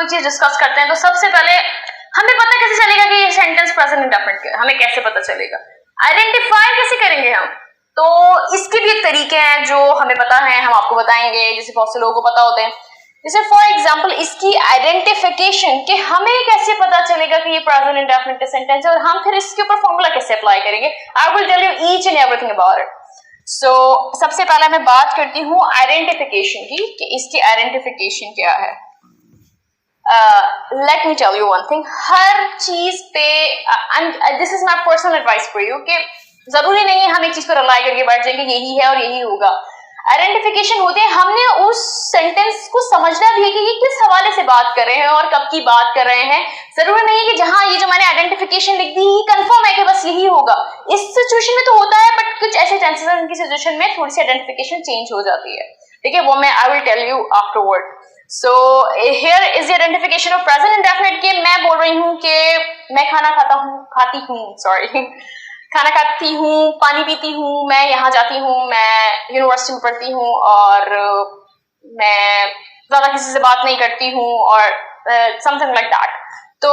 कोई चीज डिस्कस करते हैं तो सबसे पहले हमें पता कैसे चलेगा कि ये सेंटेंस प्रेजेंट इंडेफिनिट है, हमें कैसे पता चलेगा, आइडेंटिफाई कैसे करेंगे हम। तो इसके भी एक तरीके हैं जो हमें पता है, हम आपको बताएंगे, जैसे बहुत से लोगों को पता होते हैं। जैसे फॉर एग्जांपल इसकी आइडेंटिफिकेशन कि हमें कैसे पता चलेगा कि ये प्रेजेंट इंडेफिनिट सेंटेंस है और हम फिर इसके ऊपर फॉर्मूला कैसे अप्लाई करेंगे। I will tell you each and everything about it. So सबसे पहले मैं बात करती हूँ आइडेंटिफिकेशन की कि इसकी आइडेंटिफिकेशन क्या है। Let me tell you one thing, हर चीज पे this is my personal advice for you कि जरूरी नहीं है हम एक चीज पर रिलाई करके बैठ जाएंगे यही है और यही होगा। आइडेंटिफिकेशन होते हैं हमने उस सेंटेंस को समझना भी है कि ये किस हवाले से बात कर रहे हैं और कब की बात कर रहे हैं। जरूरी नहीं है कि जहां ये जो मैंने आइडेंटिफिकेशन लिख दी ये कंफर्म है कि बस यही होगा। इस सिचुएशन में तो होता है, बट कुछ ऐसे चांसेस हैं उनकी सिचुएशन में थोड़ी सी आइडेंटिफिकेशन चेंज हो जाती है, ठीक है, वो मैं I will tell you afterward. So here is the identification of present indefinite के मैं बोल रही हूँ कि मैं खाती हूँ, पानी पीती हूँ, मैं यहाँ जाती हूँ, मैं यूनिवर्सिटी में पढ़ती हूँ और मैं ज्यादा किसी से बात नहीं करती हूँ और समथिंग लाइक दैट। तो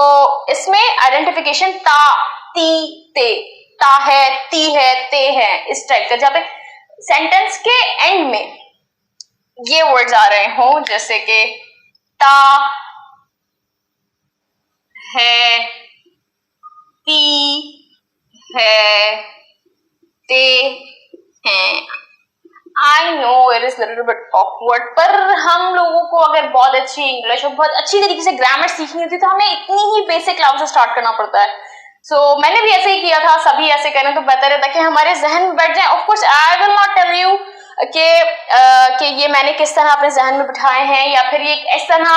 इसमें आइडेंटिफिकेशन ता, ती, ते, ता है, ती है, ते है, इस टाइप का, जहाँ पे सेंटेंस के एंड में ये वर्ड्स आ रहे हो जैसे कि ता है, ती है, ते हैं। I know it is little bit awkward, पर हम लोगों को अगर बहुत अच्छी इंग्लिश और बहुत अच्छी तरीके से ग्रामर सीखनी होती है तो हमें इतनी ही बेसिक लेवल से स्टार्ट करना पड़ता है। So, मैंने भी ऐसे ही किया था, सभी ऐसे करें तो बेहतर है ताकि हमारे जहन में बैठ जाए। Of course, I will not tell you कि ये मैंने किस तरह अपने जहन में बिठाए हैं या फिर ये इस तरह,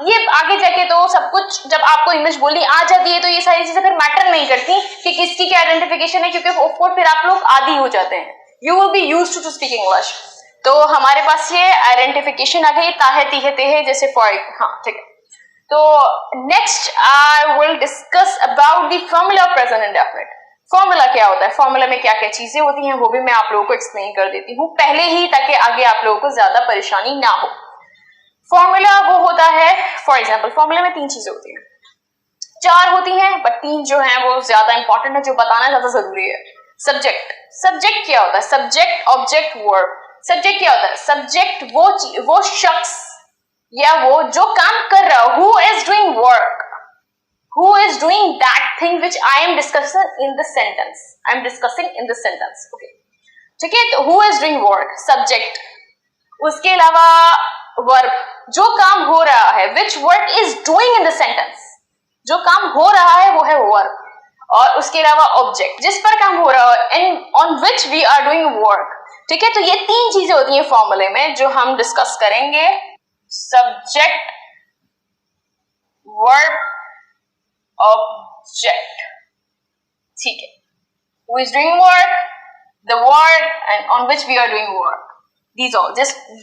ये आगे जाके तो सब कुछ जब आपको इंग्लिश बोलनी आ जाती है तो ये सारी चीजें फिर मैटर नहीं करती कि किसकी क्या आइडेंटिफिकेशन है, क्योंकि ऑफ कोर्स फिर आप लोग आदी हो जाते हैं, you will be used to speak English. तो हमारे पास ये आइडेंटिफिकेशन आ गई, ताहे, तीहे, तेहे, जैसे फॉर, हाँ ठीक है। तो next I will discuss about the formula of present indefinite. Formula क्या होता है, फॉर्मूला में क्या क्या चीजें होती हैं वो भी मैं आप लोगों को एक्सप्लेन कर देती हूँ पहले ही, ताकि आगे आप लोगों को ज्यादा परेशानी ना हो। फॉर्मूला वो होता है, फॉर एग्जाम्पल फॉर्मूला में 3 चीजें होती हैं, 4 होती हैं बट 3 जो है वो ज्यादा इंपॉर्टेंट है, जो बताना ज्यादा जरूरी है। सब्जेक्ट क्या होता है, सब्जेक्ट, ऑब्जेक्ट, वर्ब। सब्जेक्ट क्या होता है, सब्जेक्ट वो शख्स या वो जो काम कर रहा है, who is doing work, who is doing that thing which I am discussing in the sentence, okay, ठीक है। तो who is doing work, subject। उसके अलावा verb, जो काम हो रहा है, which work is doing in the sentence, जो काम हो रहा है वो है verb। और उसके अलावा ऑब्जेक्ट, जिस पर काम हो रहा है, and on which we are doing work, ठीक है। तो ये 3 चीजें होती हैं फॉर्मूले में जो हम डिस्कस करेंगे, सब्जेक्ट, वर्ब, ऑब्जेक्ट, ठीक है। Who is doing work, the word, and on which we are doing work, these all,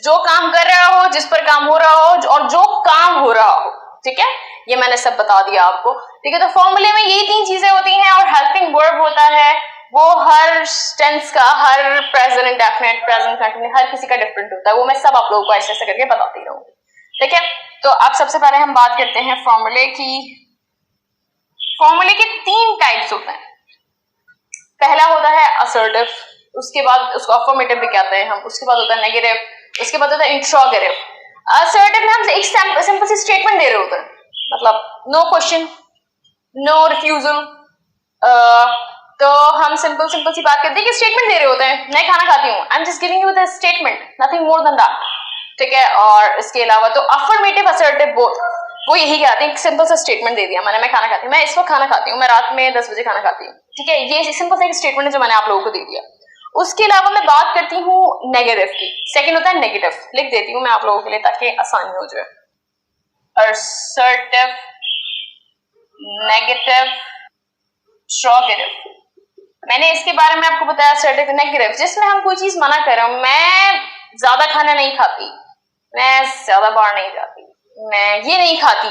जो काम कर रहा हो, जिस पर काम हो रहा हो और जो काम हो रहा हो, ठीक है, ये मैंने सब बता दिया आपको, ठीक है। तो फॉर्मूले में यही 3 चीजें होती हैं और हेल्पिंग वर्ब होता है, वो हर टेंस का, हर प्रेजेंट इंडेफिनिट, प्रेजेंट कंटिन्यूस, हर किसी का डिफरेंट होता है, वो मैं सब आप लोगों को ऐसे ऐसे करके बताती रहूंगी, ठीक है। तो अब सबसे पहले हम बात करते हैं फॉर्मूले की। फॉर्मूले के 3 टाइप्स होते हैं। पहला होता है असर्टिव, उसके बाद उसको अफर्मेटिव भी कहते हैं हम, उसके बाद होता है नेगेटिव, उसके बाद होता है इंट्रोगेटिव। असर्टिव में हम एक सिंपल सी स्टेटमेंट दे रहे होते हैं, मतलब नो क्वेश्चन, नो रिफ्यूजल। तो हम सिंपल सी बात करते हैं कि स्टेटमेंट दे रहे होते हैं, मैं खाना खाती हूँ, I am just giving you the statement, nothing more than that, ठीक है। और इसके अलावा तो अफर्मेटिव असर्टिव बोथ वो यही कहते हैं, सिंपल सा स्टेटमेंट दे दिया मैंने, मैं खाना खाती हूँ, मैं इस वक्त खाना खाती हूँ, मैं रात में 10 बजे खाना खाती हूँ, ठीक है। ये सिंपल सा एक स्टेटमेंट है जो मैंने आप लोगों को दे दिया। उसके अलावा मैं बात करती हूँ नेगेटिव की। सेकंड होता है नेगेटिव, लिख देती हूँ मैं आप लोगों के लिए ताकि आसानी हो जाए। Assertive, negative, interrogative. मैंने इसके बारे में आपको बताया असर्टिव, नेगेटिव, जिसमें हम कोई चीज मना कर रहे हो, मैं ज्यादा खाना नहीं खाती, मैं ज्यादा बाहर नहीं जाती, मैं ये नहीं खाती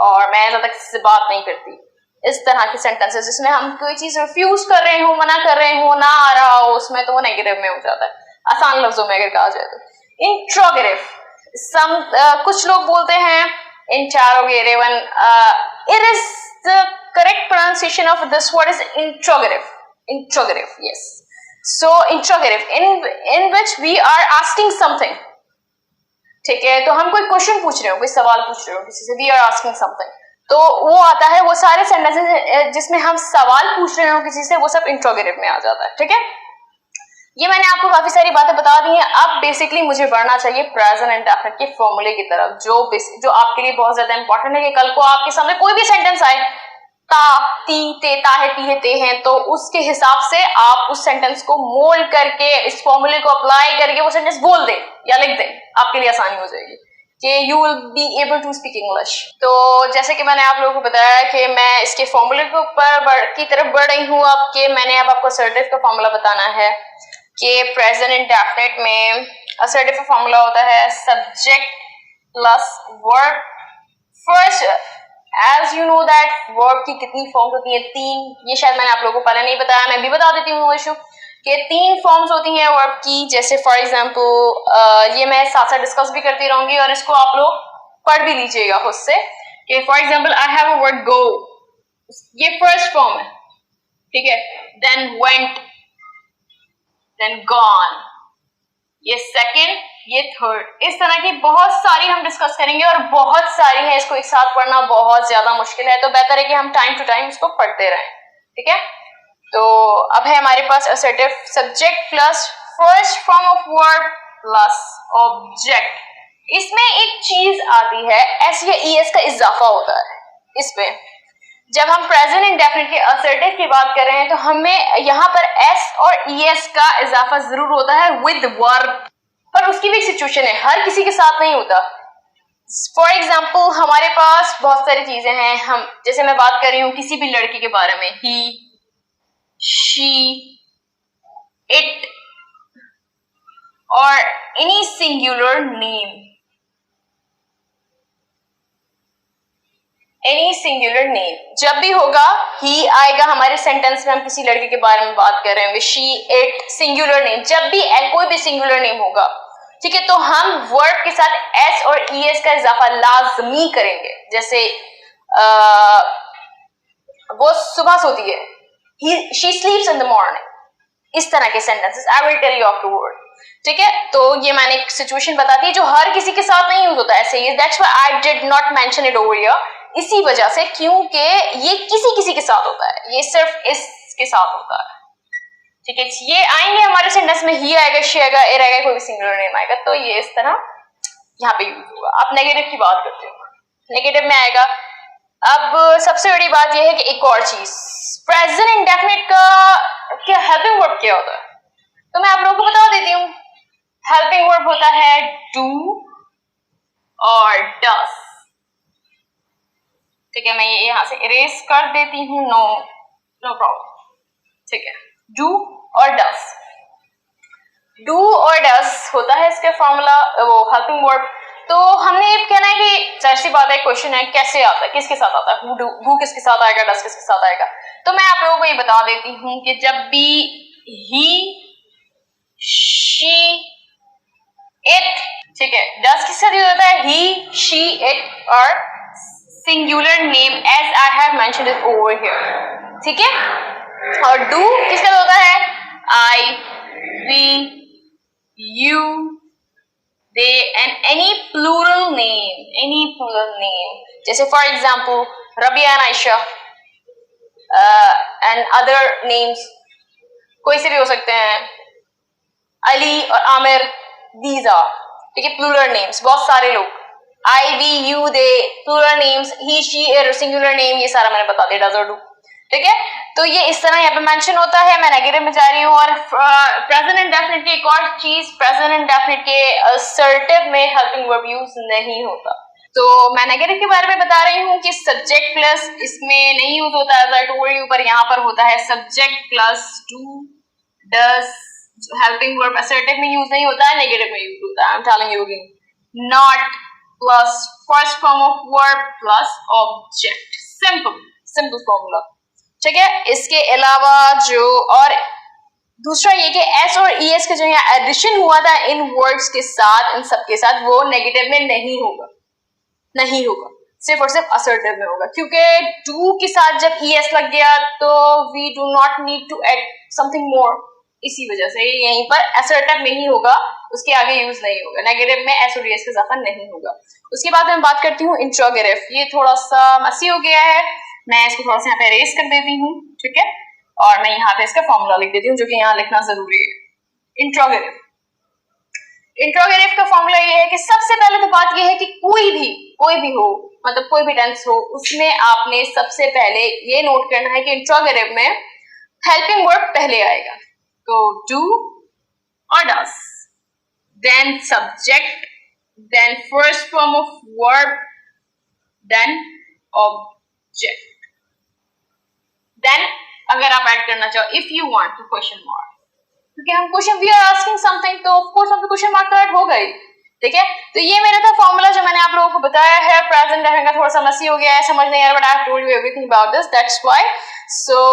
और मैं ज्यादा किसी से बात नहीं करती, इस तरह के सेंटेंसेस जिसमें हम कोई चीज रिफ्यूज कर रहे हो, मना कर रहे हो, ना आ रहा हो, उसमें तो वो नेगेटिव में हो जाता है, आसान लफ्जों में अगर कहा जाए तो। इंट्रोगेटिव, कुछ लोग बोलते हैं interrogative, and it is the correct pronunciation of this word is interrogative. Interrogative, yes. So interrogative in which we are asking something. ठीक है, तो हम कोई क्वेश्चन पूछ रहे हो, कोई सवाल पूछ रहे हो किसी से, वी आर आस्किंग समथिंग, तो वो आता है, वो सारे सेंटेंसेस जिसमें हम सवाल पूछ रहे हो किसी से, वो सब इंट्रोगेटिव में आ जाता है। ठीक है, ये मैंने आपको काफी सारी बातें बता दी हैं। अब बेसिकली मुझे बढ़ना चाहिए प्रेजेंट इंडेफिनिट के फॉर्मूले की तरफ, जो आपके लिए बहुत ज्यादा इंपॉर्टेंट है कि कल को आपके सामने कोई भी सेंटेंस आए, ता, ती, ते, ता है, ती है, ते हैं, तो उसके हिसाब से आप उस सेंटेंस को मोल्ड करके, इस फॉर्मूले को अप्लाई करके वो सेंटेंस बोल दें या लिख दें, आपके लिए आसानी हो जाएगी कि you will be able to speak English. तो जैसे कि मैंने आप लोगों को बताया कि मैं इसके फॉर्मूले के ऊपर की तरफ बढ़ रही हूँ अब, कि मैंने अब आपको असर्टिव का फॉर्मूला बताना है कि प्रेजेंट इंडेफिनिट में असर्टिव का फॉर्मूला होता है subject plus verb. First, as you know that verb की कितनी फॉर्म्स होती हैं, 3। ये शायद मैंने आप लोगों को पहले नहीं बताया, मैं भी बता देती हूँ इशू कि 3 फॉर्म्स होती हैं वर्ब की। जैसे फॉर एग्जांपल ये मैं साथ साथ डिस्कस भी करती रहूंगी और इसको आप लोग पढ़ भी लीजिएगा खुद से कि for example I have a word go, ये फर्स्ट फॉर्म है, ठीक है। देन वेंट, देन गॉन, ये सेकंड, ये थर्ड। इस तरह की बहुत सारी हम डिस्कस करेंगे और बहुत सारी है, इसको एक साथ पढ़ना बहुत ज्यादा मुश्किल है, तो बेहतर है कि हम टाइम टू टाइम इसको पढ़ते रहें। ठीक है, तो अब है हमारे पास assertive subject plus first form of verb plus object. इसमें एक चीज आती है, एस या ई एस का इजाफा होता है इसमें। जब हम प्रेजेंट इंडेफिनिट के असर्टिव की बात कर रहे हैं तो हमें यहाँ पर एस और ई एस का इजाफा जरूर होता है विद वर्ब, पर उसकी भी एक सिचुएशन है, हर किसी के साथ नहीं होता। फॉर एग्जाम्पल हमारे पास बहुत सारी चीजें हैं, हम जैसे मैं बात कर रही हूँ किसी भी लड़की के बारे में, ही, शी, इट और any singular name, any singular name जब भी होगा ही आएगा हमारे सेंटेंस में। हम किसी लड़के के बारे में बात कर रहे होंगे, शी, इट, सिंगुलर नेम, जब भी कोई भी सिंगुलर नेम होगा, ठीक है, तो हम वर्ब के साथ एस और ई एस का इजाफा लाजमी करेंगे। जैसे वो सुबह सोती है, she sleeps in the morning, इस तरह के sentences I will tell you afterward. ठीक है, तो ये मैंने एक सिचुएशन बता दी जो हर किसी के साथ नहीं यूज होता ऐसे ही, that's why I did not mention it over here, इसी वजह से, क्योंकि ये किसी किसी के साथ होता है, ये सिर्फ इसके साथ होता है। ठीक है, ये आएंगे हमारे सेंटेंस में, ही आएगा, शी आएगा, एर आएगा, कोई भी सिंगुलर नेम आएगा, तो ये इस तरह यहाँ पे यूज होगा। आप नेगेटिव की बात करते हो, नेगेटिव में आएगा। अब सबसे बड़ी बात यह है कि एक और चीज, प्रेजेंट इंडेफिनिट का क्या हेल्पिंग वर्ब क्या होता है, तो मैं आप लोगों को बता देती हूँ। हेल्पिंग वर्ब होता है डू और डस। ठीक है, मैं ये यहाँ से इरेज कर देती हूँ, नो प्रॉब्लम। ठीक है, डू और डस, डू और डस होता है इसके फॉर्मूला, वो हेल्पिंग वर्ब। तो हमने ये कहना है कि जाहिर सी बात है, क्वेश्चन है कैसे आता है, किसके साथ आता है, हु किसके साथ आएगा, डस किसके साथ आएगा। तो मैं आप लोगों को ये बता देती हूँ कि जब भी ही, शी, इट, ठीक है, डस किसके साथ यूज होता है, ही, शी, इट और singular name as I have mentioned it over here. ठीक है, और डू किसके साथ होता है, I, we, you, they and any plural name, जैसे for example Rabiya and Ayesha and other names, कोई से भी हो सकते हैं, अली और आमिर, these are, ठीक है, प्लूरल नेम्स, बहुत सारे लोग, I, we, you, they, plural names, he, she, एर, सिंगुलर नेम, ये सारा मैंने बता दिया, डज और डू। ठीक है, तो ये इस तरह यहाँ पे मेंशन होता है। मैं नेगेटिव में जा रही हूँ। और प्रेजेंट इंडेफिनिट की एक और चीज, प्रेजेंट इंडेफिनिट के असर्टिव में हेल्पिंग वर्ब यूज नहीं होता। तो मैं नेगेटिव के बारे में बता रही हूँ कि सब्जेक्ट प्लस इसमें नहीं यूज होता है, पर यहाँ पर होता है subject plus do, does. Helping verb assertive में यूज नहीं होता है, नेगेटिव में यूज होता है। I am telling you again, not plus first form of verb plus object, simple formula. ठीक है, इसके अलावा जो और दूसरा ये कि एस और ई एस का जो यहाँ एडिशन हुआ था इन वर्ड्स के साथ, इन सब के साथ, वो नेगेटिव में नहीं होगा। सिर्फ और सिर्फ असर्टिव में होगा, क्योंकि डू के साथ जब es लग गया तो we do not need to add something more, इसी वजह से यहीं पर असर्टिव में ही होगा, उसके आगे यूज नहीं होगा। नेगेटिव में एस और ds का इजाफा नहीं होगा। उसके बाद मैं बात करती हूँ इंट्रोगेटिव। ये थोड़ा सा मसी हो गया है, मैं इसको थोड़ा सा यहाँ पे अरेज कर देती हूँ, ठीक है, और मैं यहाँ पे इसका फॉर्मूला लिख देती हूँ जो कि यहाँ लिखना जरूरी है। इंट्रोगेटिव, इंट्रोगेटिव का फॉर्मूला ये है कि सबसे पहले तो बात ये है कि कोई भी हो, मतलब कोई भी टेंस हो, उसमें आपने सबसे पहले ये नोट करना है कि इंट्रोगेटिव में हेल्पिंग वर्ब पहले आएगा, तो डू और does, then subject, then first form of verb, then object, then अगर आप ऐड करना चाहो if you want to question mark, क्योंकि हम question we are asking something तो ऑफ कोर्स हम क्वेश्चन मार्क तो ऐड होगा ही, ठीक है। तो ये मेरा था फॉर्मूला जो मैंने आप लोगों को बताया है। प्रेजेंट रहने का थोड़ा सा मसी हो गया है, समझ नहीं आ रहा, but I have told you everything about this, that's why. So